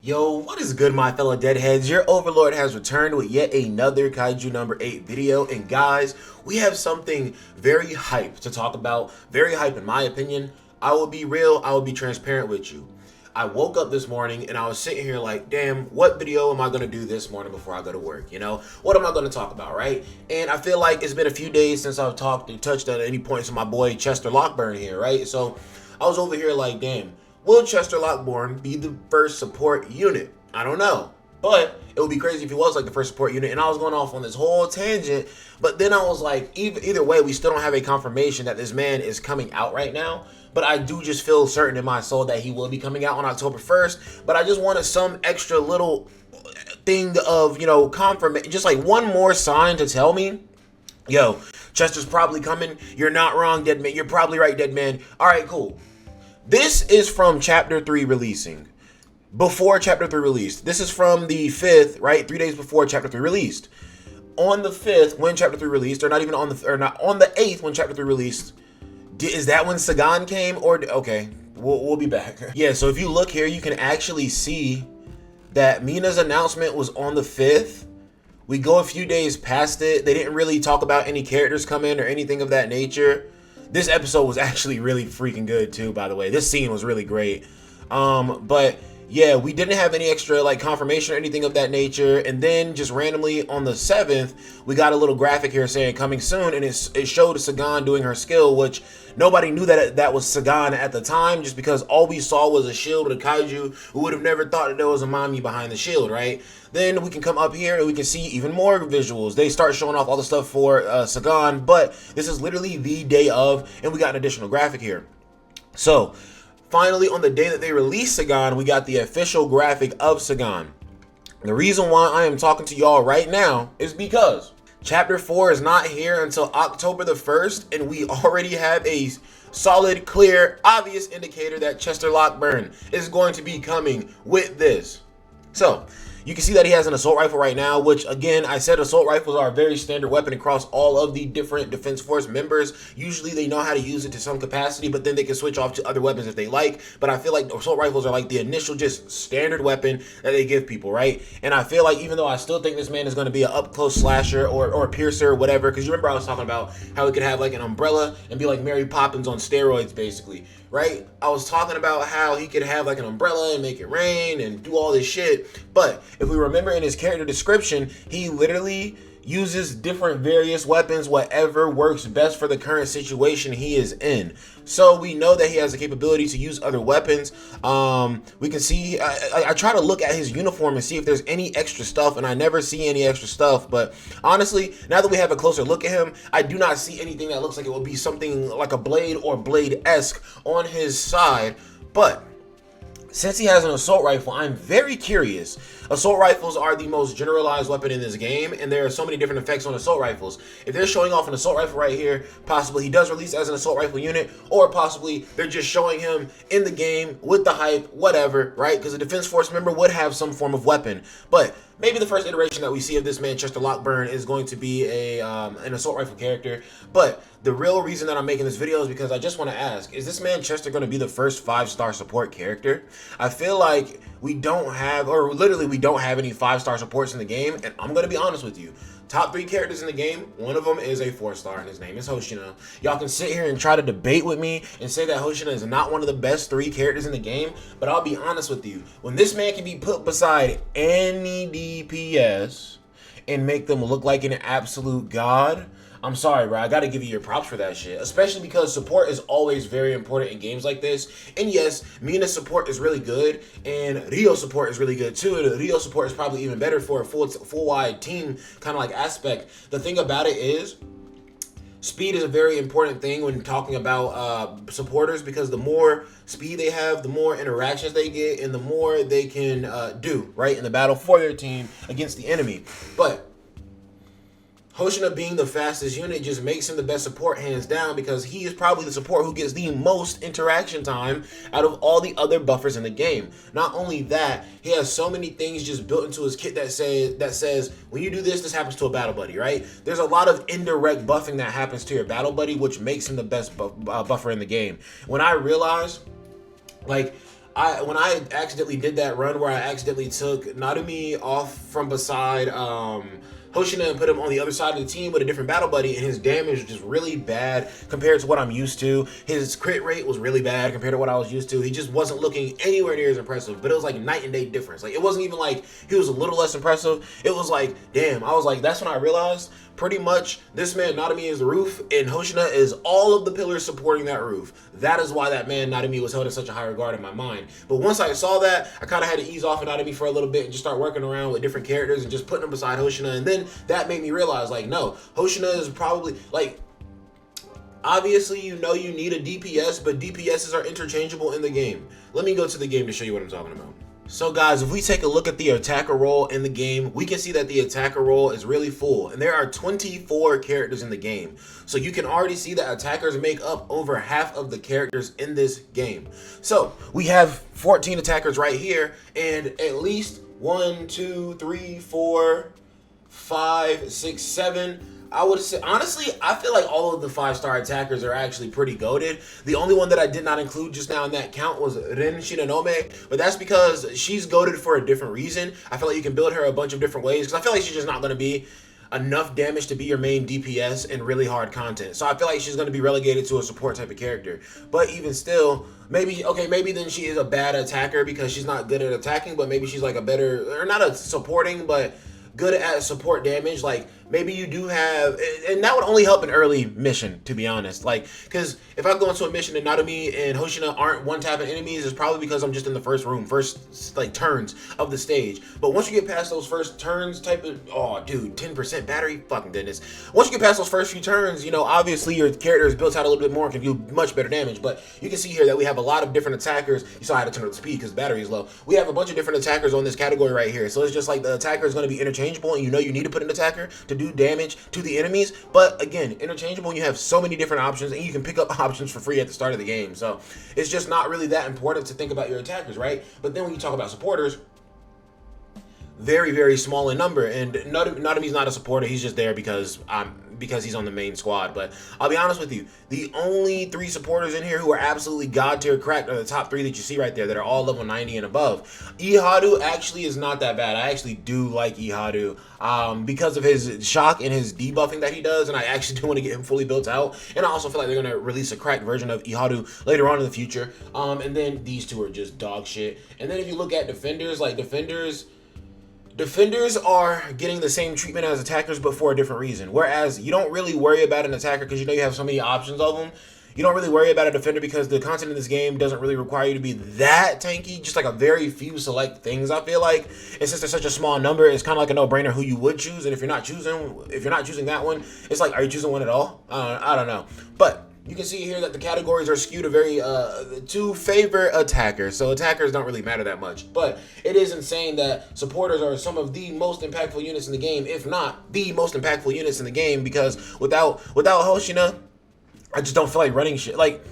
Yo, what is good, my fellow deadheads? Your overlord has returned with yet another Kaiju number 8 video, and guys, we have something very hype to talk about. Very hype in my opinion. I will be real, I will be transparent with you. I woke up this morning and I was sitting here like, damn, what video am I going to do this morning before I go to work? You know, what am I going to talk about, right? And I feel like it's been a few days since I've talked and touched on any points of my boy Chester Lockburn here, right? So I was over here like, damn, will Chester Lockburn be the first support unit? I don't know. But it would be crazy if he was like the first support unit. And I was going off on this whole tangent. But then I was like, either way, we still don't have a confirmation that this man is coming out right now. But I do just feel certain in my soul that he will be coming out on October 1st. But I just wanted some extra little thing of, you know, confirmation. Just like one more sign to tell me, yo, Chester's probably coming. You're not wrong, dead man. You're probably right, dead man. All right, cool. This is from Chapter 3 releasing. Before Chapter 3 released. This is from the 5th, right? 3 days before Chapter 3 released. On the 5th, when Chapter 3 released, or not even on the, or not on the 8th when Chapter 3 released, is that when Sagan came? Or, okay, we'll be back. Yeah, so if you look here, you can actually see that Mina's announcement was on the 5th. We go a few days past it. They didn't really talk about any characters coming or anything of that nature. This episode was actually really freaking good too, by the way. This scene was really great. But yeah, we didn't have any extra like confirmation or anything of that nature. And then just randomly on the 7th, we got a little graphic here saying coming soon, and it showed Sagan doing her skill, which nobody knew that was Sagan at the time, just because all we saw was a shield with a kaiju who would have never thought that there was a mommy behind the shield, right? Then we can come up here and we can see even more visuals. They start showing off all the stuff for Sagan, but this is literally the day of, and we got an additional graphic here. So finally, on the day that they released Sagan, we got the official graphic of Sagan. The reason why I am talking to y'all right now is because Chapter 4 is not here until October the 1st, and we already have a solid, clear, obvious indicator that Chester Lockburn is going to be coming with this. So you can see that he has an assault rifle right now, which again, I said assault rifles are a very standard weapon across all of the different Defense Force members. Usually they know how to use it to some capacity, but then they can switch off to other weapons if they like. But I feel like assault rifles are like the initial just standard weapon that they give people, right? And I feel like even though I still think this man is going to be an up-close slasher or a piercer or whatever, because you remember I was talking about how he could have like an umbrella and be like Mary Poppins on steroids, basically. Right? I was talking about how he could have like an umbrella and make it rain and do all this shit. But if we remember in his character description, he literally uses different various weapons, whatever works best for the current situation he is in. So we know that he has the capability to use other weapons. We can see, I try to look at his uniform and see if there's any extra stuff, and I never see any extra stuff. But honestly, now that we have a closer look at him, I do not see anything that looks like it would be something like a blade or blade-esque on his side. But since he has an assault rifle, I'm very curious. Assault rifles are the most generalized weapon in this game, and there are so many different effects on assault rifles. If they're showing off an assault rifle right here, possibly he does release as an assault rifle unit, or possibly they're just showing him in the game with the hype, whatever, right? Because a Defense Force member would have some form of weapon. But maybe the first iteration that we see of this man, Chester Lockburn, is going to be an assault rifle character. But the real reason that I'm making this video is because I just want to ask, is this man Chester going to be the first 5-star support character? I feel like we don't have, or literally we don't have any 5-star supports in the game, and I'm going to be honest with you. Top 3 characters in the game, one of them is a 4-star, and his name is Hoshina. Y'all can sit here and try to debate with me and say that Hoshina is not one of the best 3 characters in the game, but I'll be honest with you. When this man can be put beside any DPS and make them look like an absolute god, I'm sorry, bro. I gotta give you your props for that shit. Especially because support is always very important in games like this. And yes, Mina's support is really good, and Rio support is really good too. And Rio support is probably even better for a full wide team kind of like aspect. The thing about it is, speed is a very important thing when talking about supporters, because the more speed they have, the more interactions they get, and the more they can do, right, in the battle for their team against the enemy. But Hoshina being the fastest unit just makes him the best support hands down, because he is probably the support who gets the most interaction time out of all the other buffers in the game. Not only that, he has so many things just built into his kit that says when you do this, this happens to a battle buddy, right? There's a lot of indirect buffing that happens to your battle buddy, which makes him the best buffer in the game. When I realized, like, when I accidentally did that run where I accidentally took Narumi off from beside Hoshina and put him on the other side of the team with a different battle buddy, and his damage was just really bad compared to what I'm used to. His crit rate was really bad compared to what I was used to. He just wasn't looking anywhere near as impressive, but it was like night and day difference. Like, it wasn't even like he was a little less impressive. It was like, damn, I was like, that's when I realized pretty much this man Narumi is the roof, and Hoshina is all of the pillars supporting that roof. That is why that man Narumi was held in such a high regard in my mind. But once I saw that, I kind of had to ease off of Narumi for a little bit and just start working around with different characters and just putting them beside Hoshina. And then that made me realize, like, no, Hoshina is probably, like, obviously you know you need a DPS, but DPSs are interchangeable in the game. Let me go to the game to show you what I'm talking about. So guys, if we take a look at the attacker role in the game, we can see that the attacker role is really full, and there are 24 characters in the game. So you can already see that attackers make up over half of the characters in this game. So we have 14 attackers right here, and at least 1, 2, 3, 4, 5, 6, 7. I would say, honestly, I feel like all of the 5-star attackers are actually pretty goated. The only one that I did not include just now in that count was Rin Shinonome, but that's because she's goated for a different reason. I feel like you can build her a bunch of different ways, because I feel like she's just not going to be enough damage to be your main DPS in really hard content. So I feel like she's going to be relegated to a support type of character. But even still, maybe then she is a bad attacker because she's not good at attacking, but maybe she's like a better, or not a supporting, but good at support damage. Like, maybe you do have, and that would only help an early mission, to be honest. Like, because if I go into a mission and Narumi and Hoshina aren't one-tapping enemies, it's probably because I'm just in the first like turns of the stage. But once you get past those first turns type of, oh dude, 10% battery, fucking goodness. Once you get past those first few turns, you know, obviously your character is built out a little bit more and can do much better damage. But you can see here that we have a lot of different attackers. You saw I had to turn up the speed because the battery is low. We have a bunch of different attackers on this category right here. So it's just like the attacker is going to be interchangeable, and you know you need to put an attacker to do damage to the enemies. But again, interchangeable, you have so many different options, and you can pick up options for free at the start of the game. So it's just not really that important to think about your attackers, right? But then when you talk about supporters, very, very small in number, and Narumi's not a supporter. He's just there because he's on the main squad. But I'll be honest with you, the only 3 supporters in here who are absolutely god tier cracked are the top 3 that you see right there that are all level 90 and above. Ihadu actually is not that bad. I actually do like Ihadu because of his shock and his debuffing that he does, and I actually do want to get him fully built out. And I also feel like they're going to release a cracked version of Ihadu later on in the future. And then these 2 are just dog shit. And then if you look at defenders, like Defenders are getting the same treatment as attackers, but for a different reason. Whereas you don't really worry about an attacker because you know you have so many options of them. You don't really worry about a defender because the content in this game doesn't really require you to be that tanky. Just like a very few select things, I feel like. And since there's such a small number, it's kind of like a no-brainer who you would choose. And if you're not choosing that one, it's like, are you choosing one at all? I don't know. But you can see here that the categories are skewed to favor attackers. So attackers don't really matter that much. But it is insane that supporters are some of the most impactful units in the game, if not the most impactful units in the game, because without Hoshina, I just don't feel like running shit. Like,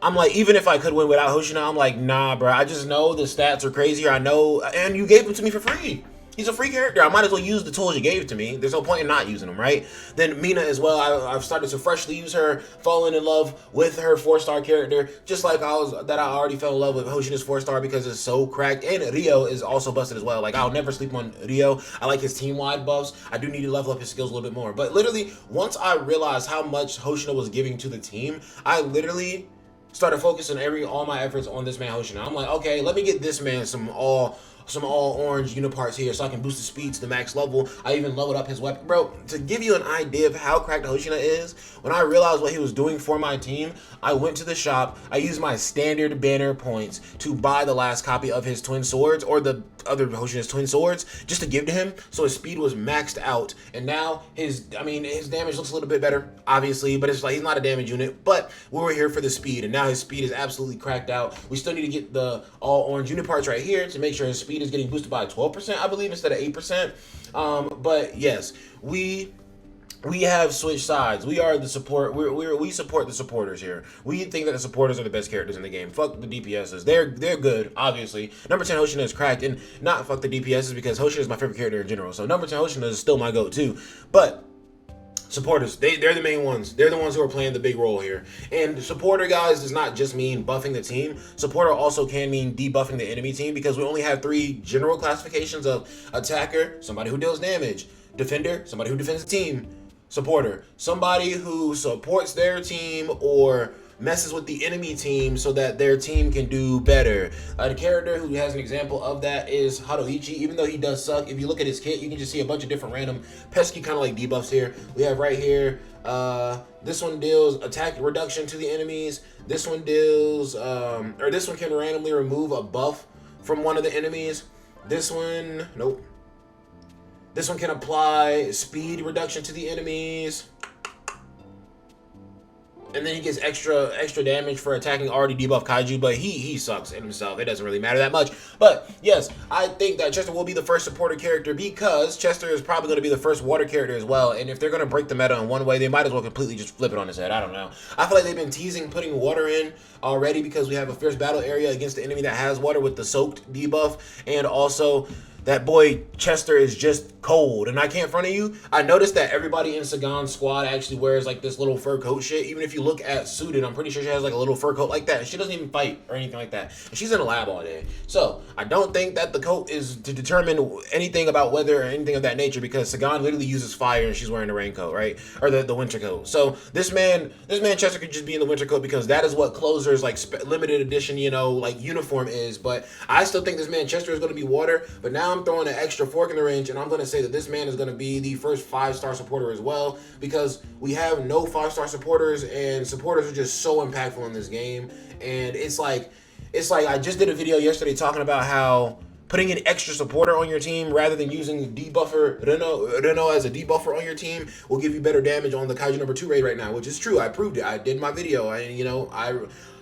I'm like, even if I could win without Hoshina, I'm like, nah, bro. I just know the stats are crazier. I know, and you gave them to me for free. He's a free character. I might as well use the tools you gave to me. There's no point in not using them, right? Then Mina as well. I've started to freshly use her, falling in love with her 4-star character, just like I already fell in love with Hoshina's 4-star because it's so cracked. And Rio is also busted as well. Like, I'll never sleep on Rio. I like his team-wide buffs. I do need to level up his skills a little bit more. But literally, once I realized how much Hoshina was giving to the team, I literally started focusing all my efforts on this man Hoshina. I'm like, okay, let me get this man some all orange uniparts here so I can boost the speed to the max level. I even leveled up his weapon. Bro, to give you an idea of how cracked Hoshina is, when I realized what he was doing for my team, I went to the shop, I used my standard banner points to buy the last copy of his twin swords, or the other Hoshina's twin swords, just to give to him, so his speed was maxed out. And now his damage looks a little bit better, obviously, but it's like he's not a damage unit, but we were here for the speed, and now his speed is absolutely cracked out. We still need to get the all orange unit parts right here to make sure his speed is getting boosted by 12%, I believe, instead of 8%. But yes, we have switched sides. We are the support. We support the supporters here. We think that the supporters are the best characters in the game. Fuck the DPSs. They're good, obviously. Number 10 Hoshina is cracked, and not fuck the DPSs because Hoshina is my favorite character in general. So number 10 Hoshina is still my go-to. But Supporters, they're the main ones. They're the ones who are playing the big role here. And supporter, guys, does not just mean buffing the team. Supporter also can mean debuffing the enemy team, because we only have 3 general classifications of attacker, somebody who deals damage; defender, somebody who defends the team; supporter, somebody who supports their team or messes with the enemy team so that their team can do better. The character who has an example of that is Hadoichi. Even though he does suck, if you look at his kit, you can just see a bunch of different random pesky kind of like debuffs here. We have right here, this one deals attack reduction to the enemies. This one deals, or this one can randomly remove a buff from one of the enemies. This one, nope. This one can apply speed reduction to the enemies. And then he gets extra damage for attacking already debuffed Kaiju, but he sucks in himself. It doesn't really matter that much. But yes, I think that Chester will be the first supporter character, because Chester is probably going to be the first water character as well. And if they're going to break the meta in one way, they might as well completely just flip it on his head. I don't know. I feel like they've been teasing putting water in already, because we have a fierce battle area against the enemy that has water with the soaked debuff, and also that boy Chester is just cold. And I can't front of you, I noticed that everybody in Sagan's squad actually wears like this little fur coat shit. Even if you look at Suited, I'm pretty sure she has like a little fur coat like that. She doesn't even fight or anything like that. And she's in a lab all day. So I don't think that the coat is to determine anything about weather or anything of that nature, because Sagan literally uses fire and she's wearing the raincoat, right? Or the winter coat. So this man Chester could just be in the winter coat, because that is what closers like limited edition, you know, like uniform is. But I still think this man Chester is going to be water. But now I'm throwing an extra fork in the wrench, and I'm going to say that this man is going to be the first 5-star supporter as well, because we have no 5-star supporters, and supporters are just so impactful in this game. And it's like I just did a video yesterday talking about how putting an extra supporter on your team rather than using debuffer Reno as a debuffer on your team will give you better damage on the Kaiju number 2 raid right now, which is true. I proved it. I did my video.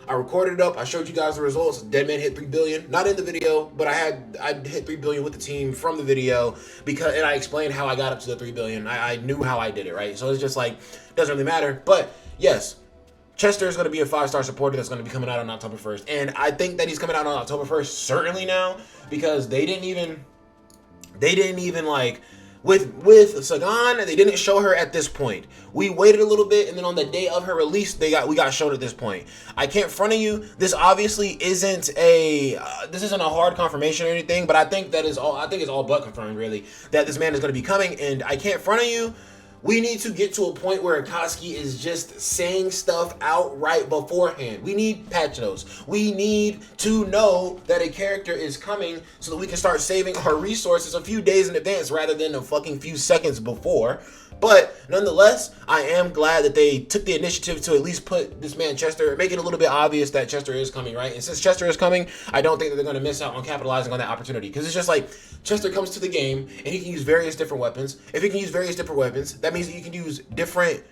I recorded it up. I showed you guys the results. Deadman hit 3 billion. Not in the video, but I hit 3 billion with the team from the video, and I explained how I got up to the 3 billion. I knew how I did it, right? So it's just like, doesn't really matter. But yes, Chester is going to be a 5-star supporter that's going to be coming out on October 1st. And I think that he's coming out on October 1st certainly now, because they didn't even like, with Sagan, they didn't show her at this point. We waited a little bit, and then on the day of her release, we got shown at this point. I can't front of you. This obviously isn't a hard confirmation or anything, but I think it's all but confirmed really that this man is going to be coming. And I can't front of you. We need to get to a point where Akatsuki is just saying stuff outright beforehand. We need patch notes. We need to know that a character is coming so that we can start saving our resources a few days in advance rather than a fucking few seconds before. But nonetheless, I am glad that they took the initiative to at least put this man Chester, make it a little bit obvious that Chester is coming, right? And since Chester is coming, I don't think that they're going to miss out on capitalizing on that opportunity, because it's just like Chester comes to the game and he can use various different weapons. If he can use various different weapons, that means that you can use different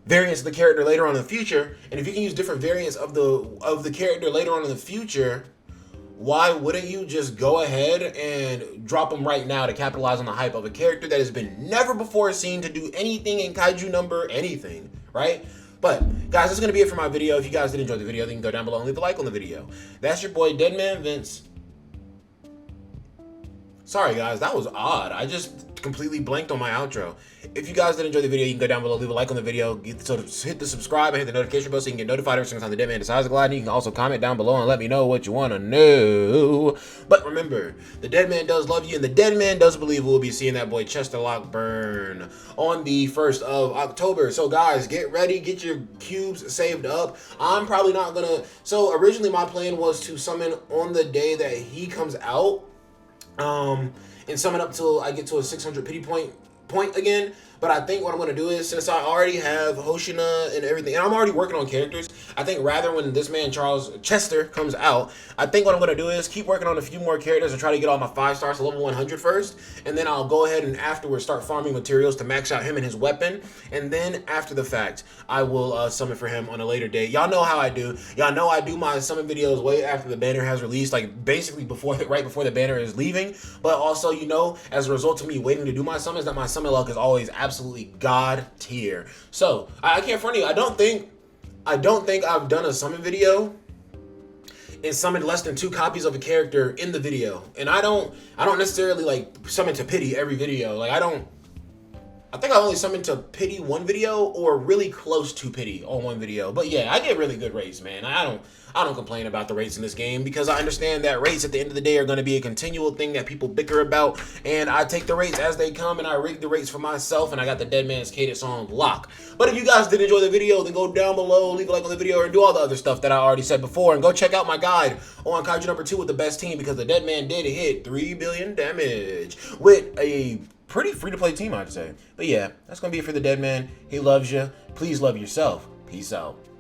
variants of the character later on in the future. And if you can use different variants of the character later on in the future, why wouldn't you just go ahead and drop them right now to capitalize on the hype of a character that has been never before seen to do anything in Kaiju number anything, right? But guys, that's going to be it for my video. If you guys did enjoy the video, then you can go down below and leave a like on the video. That's your boy DEADMANVINCE. Sorry guys, that was odd. I just completely blanked on my outro. If you guys did enjoy the video, you can go down below, leave a like on the video, hit the subscribe and hit the notification bell so you can get notified every single time the Deadman decides to glide. You can also comment down below and let me know what you want to know. But remember, the Deadman does love you, and the Deadman does believe we'll be seeing that boy Chester Lockburn on the 1st of October. So guys, get ready, get your cubes saved up. I'm probably not gonna, so originally my plan was to summon on the day that he comes out, and summon up till I get to a 600 pity point again. But I think what I'm going to do is, since I already have Hoshina and everything, and I'm already working on characters, I think rather when this man Chester comes out, I think what I'm going to do is keep working on a few more characters and try to get all my 5 stars to level 100 first. And then I'll go ahead and afterwards start farming materials to max out him and his weapon. And then after the fact, I will summon for him on a later date. Y'all know how I do. Y'all know I do my summon videos way after the banner has released, like basically right before the banner is leaving. But also, you know, as a result of me waiting to do my summons, that my summon luck is always absolutely god tier. So I can't front you. I don't think I've done a summon video and summoned less than 2 copies of a character in the video. And I don't necessarily like summon to pity every video. Like I I think I only summoned to pity one video or really close to pity on one video. But yeah, I get really good rates, man. I don't complain about the rates in this game because I understand that rates at the end of the day are going to be a continual thing that people bicker about, and I take the rates as they come and I rig the rates for myself, and I got the Dead Man's Cadence on lock. But if you guys did enjoy the video, then go down below, leave a like on the video, and do all the other stuff that I already said before, and go check out my guide on Kaiju number 2 with the best team, because the Dead Man did hit 3 billion damage with a pretty free-to-play team, I'd say. But yeah, that's going to be it for the Dead Man. He loves you. Please love yourself. Peace out.